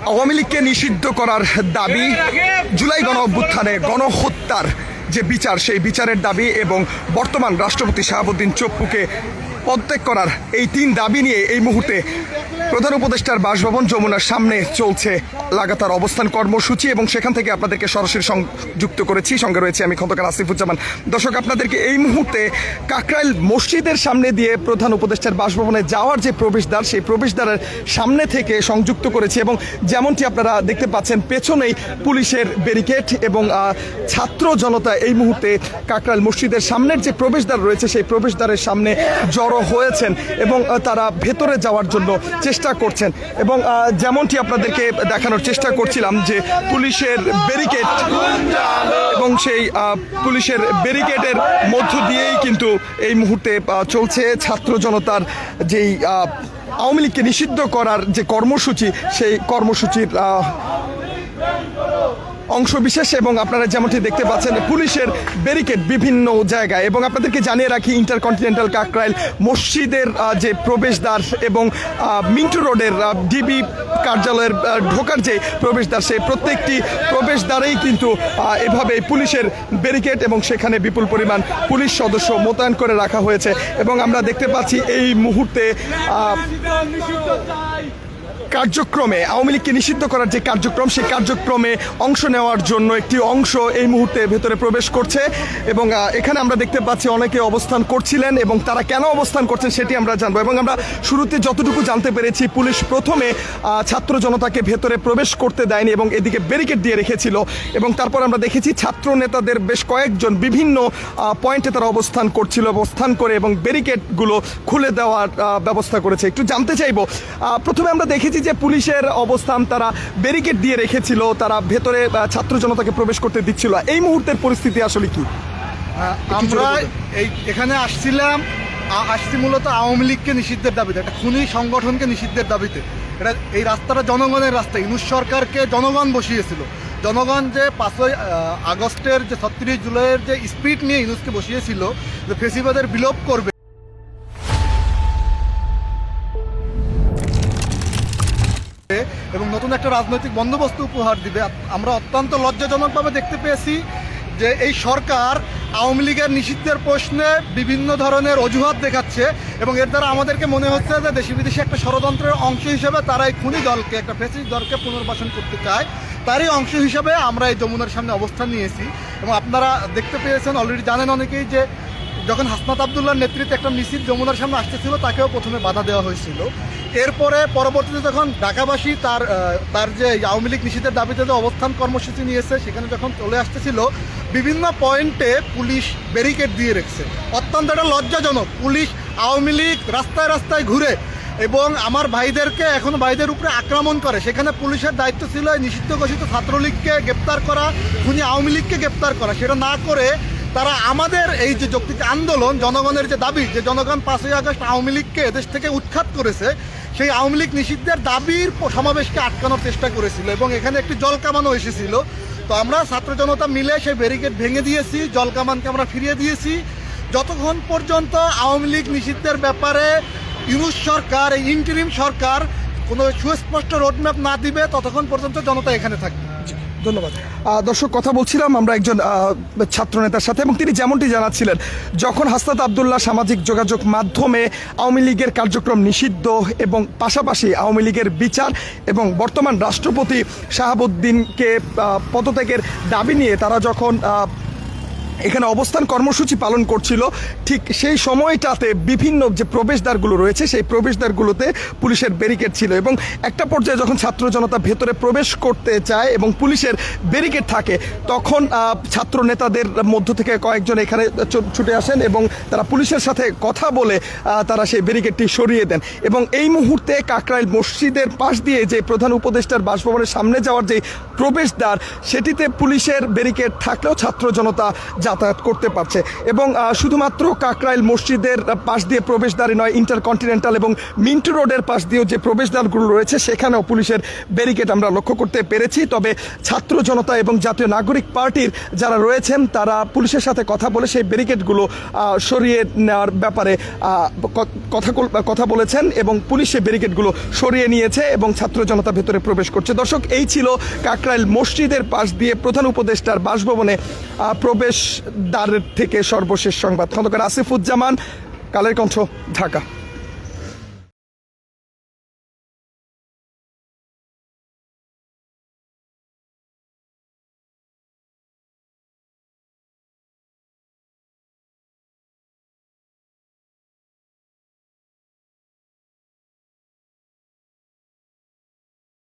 আওয়ামী লীগকে নিষিদ্ধ করার দাবি, জুলাই গণ অভ্যুত্থানে গণহত্যার যে বিচার, সেই বিচারের দাবি এবং বর্তমান রাষ্ট্রপতি শাহাবুদ্দিন চপ্পুকে পদত্যাগ করার এই তিন দাবি নিয়ে এই মুহূর্তে প্রধান উপদেষ্টার বাসভবন যমুনার সামনে চলছে লাগাতার অবস্থান কর্মসূচি এবং সেখান থেকে আপনাদেরকে সরাসরি সংযুক্ত করেছি। সঙ্গে রয়েছে আমি খন্দকার আসিফুজ্জামান। দর্শক, আপনাদেরকে এই মুহূর্তে কাকরাইল মসজিদের সামনে দিয়ে প্রধান উপদেষ্টার বাসভবনে যাওয়ার যে প্রবেশদ্বার, সেই প্রবেশদ্বারের সামনে থেকে সংযুক্ত করেছি এবং যেমনটি আপনারা দেখতে পাচ্ছেন পেছনেই পুলিশের ব্যারিকেড এবং ছাত্র জনতা এই মুহূর্তে কাকরাইল মসজিদের সামনের যে প্রবেশদ্বার রয়েছে সেই প্রবেশদ্বারের সামনে জড়ো হয়েছেন এবং তারা ভেতরে যাওয়ার জন্য চেষ্টা করছেন এবং যেমনটি আপনাদেরকে দেখানোর চেষ্টা করছিলাম যে পুলিশের ব্যারিকেড এবং সেই পুলিশের ব্যারিকেডের মধ্য দিয়েই কিন্তু এই মুহূর্তে চলছে ছাত্র জনতার যেই আওয়ামী লীগকে নিষিদ্ধ করার যে কর্মসূচি, সেই কর্মসূচির অংশবিশেষ। এবং আপনারা যেমনটি দেখতে পাচ্ছেন পুলিশের ব্যারিকেড বিভিন্ন জায়গায়। এবং আপনাদেরকে জানিয়ে রাখি, ইন্টারকন্টিনেন্টাল কাকরাইল মসজিদের যে প্রবেশদ্বার এবং মিন্টু রোডের ডিবি কার্যালয়ের ঢোকার যে প্রবেশদ্বার, সেই প্রত্যেকটি প্রবেশদ্বারেই কিন্তু এভাবে পুলিশের ব্যারিকেড এবং সেখানে বিপুল পরিমাণ পুলিশ সদস্য মোতায়েন করে রাখা হয়েছে। এবং আমরা দেখতে পাচ্ছি এই মুহূর্তে কার্যক্রমে আওয়ামী লীগকে নিষিদ্ধ করার যে কার্যক্রম, সেই কার্যক্রমে অংশ নেওয়ার জন্য একটি অংশ এই মুহূর্তে ভেতরে প্রবেশ করছে এবং এখানে আমরা দেখতে পাচ্ছি অনেকে অবস্থান করছিলেন এবং তারা কেন অবস্থান করছেন সেটি আমরা জানবো। এবং আমরা শুরুতে যতটুকু জানতে পেরেছি, পুলিশ প্রথমে ছাত্র জনতাকে ভেতরে প্রবেশ করতে দেয়নি এবং এদিকে ব্যারিকেড দিয়ে রেখেছিল এবং তারপর আমরা দেখেছি ছাত্র নেতাদের বেশ কয়েকজন বিভিন্ন পয়েন্টে তারা অবস্থান করছিল, অবস্থান করে এবং ব্যারিকেডগুলো খুলে দেওয়ার ব্যবস্থা করেছে। একটু জানতে চাইবো, প্রথমে আমরা দেখেছি যে পুলিশের অবস্থান, তারা ব্যারিকেড দিয়ে রেখেছিল, তারা ভেতরে ছাত্র জনতাকে প্রবেশ করতে দিচ্ছিল। এই মুহূর্তের পরিস্থিতি আসলে কি? আমরা এখানে আসছি মূলত আওয়ামী লীগকে নিষিদ্ধের দাবিতে, একটা খুনি সংগঠনকে নিষিদ্ধের দাবিতে। এই রাস্তাটা জনগণের রাস্তা, ইউনূস সরকারকে জনগণ বসিয়েছিল। জনগণ যে 5ই আগস্টের যে 36 জুলাইয়ের যে স্পিরিট নিয়ে ইউনূসকে বসিয়েছিল যে ফেসিবাদের বিলোপ করবে এবং নতুন একটা রাজনৈতিক বন্দোবস্ত উপহার দিবে, আমরা অত্যন্ত লজ্জাজনকভাবে দেখতে পেয়েছি যে এই সরকার আওয়ামী লীগের নিষিদ্ধের প্রশ্নে বিভিন্ন ধরনের অজুহাত দেখাচ্ছে এবং এর দ্বারা আমাদেরকে মনে হচ্ছে যে দেশি বিদেশি একটা ষড়যন্ত্রের অংশ হিসেবে তারা এই খুনি দলকে, একটা ফ্যাসিস্ট দলকে পুনর্বাসন করতে চায়। তারই অংশ হিসেবে আমরা এই যমুনার সামনে অবস্থান নিয়েছি এবং আপনারা দেখতে পেয়েছেন, অলরেডি জানেন অনেকেই, যে যখন হাসনাত আবদুল্লাহর নেতৃত্বে একটা মিছিল যমুনার সামনে আসতেছিল তাকেও প্রথমে বাধা দেওয়া হয়েছিল। এরপরে পরবর্তীতে যখন ঢাকাবাসী তার যে আওয়ামী লীগ নিষিদ্ধের দাবিতে যে অবস্থান কর্মসূচি নিয়েছে, সেখানে যখন চলে আসতেছিল বিভিন্ন পয়েন্টে পুলিশ ব্যারিকেড দিয়ে রেখেছে। অত্যন্ত একটা লজ্জাজনক। পুলিশ আওয়ামী লীগ রাস্তায় রাস্তায় ঘুরে এবং আমার ভাইদেরকে, এখন ভাইদের উপরে আক্রমণ করে। সেখানে পুলিশের দায়িত্ব ছিল নিষিদ্ধ ঘোষিত ছাত্রলীগকে গ্রেপ্তার করা, খুনি আওয়ামী লীগকে গ্রেপ্তার করা। সেটা না করে তারা আমাদের এই যে যৌক্তিক আন্দোলন, জনগণের যে দাবি, যে জনগণ 5ই আগস্ট আওয়ামী লীগকে দেশ থেকে উৎখাত করেছে, সেই আওয়ামী লীগ নিষিদ্ধের দাবির সমাবেশকে আটকানোর চেষ্টা করেছিল এবং এখানে একটি জলকামানও এসেছিল। তো আমরা ছাত্র জনতা মিলে সেই ব্যারিকেড ভেঙে দিয়েছি, জলকামানকে আমরা ফিরিয়ে দিয়েছি। যতক্ষণ পর্যন্ত আওয়ামী লীগ নিষিদ্ধের ব্যাপারে ইউনূস সরকার, এই ইন্টারিম সরকার কোনো সুস্পষ্ট রোডম্যাপ না দিবে, ততক্ষণ পর্যন্ত জনতা এখানে থাকবে। ধন্যবাদ। দর্শক, কথা বলছিলাম আমরা একজন ছাত্র নেতার সাথে এবং তিনি যেমনটি জানাচ্ছিলেন, যখন হাসনাত আবদুল্লাহ সামাজিক যোগাযোগ মাধ্যমে আওয়ামী লীগের কার্যক্রম নিষিদ্ধ এবং পাশাপাশি আওয়ামী লীগের বিচার এবং বর্তমান রাষ্ট্রপতি শাহাবুদ্দিনকে পদত্যাগের দাবি নিয়ে তারা যখন এখানে অবস্থান কর্মসূচি পালন করছিল, ঠিক সেই সময়টাতে বিভিন্ন যে প্রবেশদ্বারগুলো রয়েছে সেই প্রবেশদ্বারগুলোতে পুলিশের ব্যারিকেড ছিল এবং একটা পর্যায়ে যখন ছাত্র জনতা ভেতরে প্রবেশ করতে চায় এবং পুলিশের ব্যারিকেড থাকে, তখন ছাত্র নেতাদের মধ্য থেকে কয়েকজন এখানে ছুটে আসেন এবং তারা পুলিশের সাথে কথা বলে তারা সেই ব্যারিকেডটি সরিয়ে দেন এবং এই মুহূর্তে কাকরাইল মসজিদের পাশ দিয়ে যে প্রধান উপদেষ্টার বাসভবনের সামনে যাওয়ার যে প্রবেশদ্বার, সেটিতে পুলিশের ব্যারিকেড থাকলেও ছাত্র জনতা যাতায়াত করতে পারছে। এবং শুধুমাত্র কাকরাইল মসজিদের পাশ দিয়ে প্রবেশদ্বারই নয়, ইন্টারকন্টিনেন্টাল এবং মিন্টু রোডের পাশ দিয়েও যে প্রবেশদ্বারগুলো রয়েছে সেখানেও পুলিশের ব্যারিকেড আমরা লক্ষ্য করতে পেরেছি। তবে ছাত্র জনতা এবং জাতীয় নাগরিক পার্টির যারা রয়েছেন তারা পুলিশের সাথে কথা বলে সেই ব্যারিকেডগুলো সরিয়ে নেওয়ার ব্যাপারে কথা বলেছেন এবং পুলিশ সেই ব্যারিকেডগুলো সরিয়ে নিয়েছে এবং ছাত্র জনতা ভেতরে প্রবেশ করছে। দর্শক, এই ছিল কাকরাইল মসজিদের পাশ দিয়ে প্রধান উপদেষ্টার বাসভবনে প্রবেশদ্বার থেকে সর্বশেষ সংবাদ। খন্দকার আসিফুজ্জামান, কালের কণ্ঠ, ঢাকা।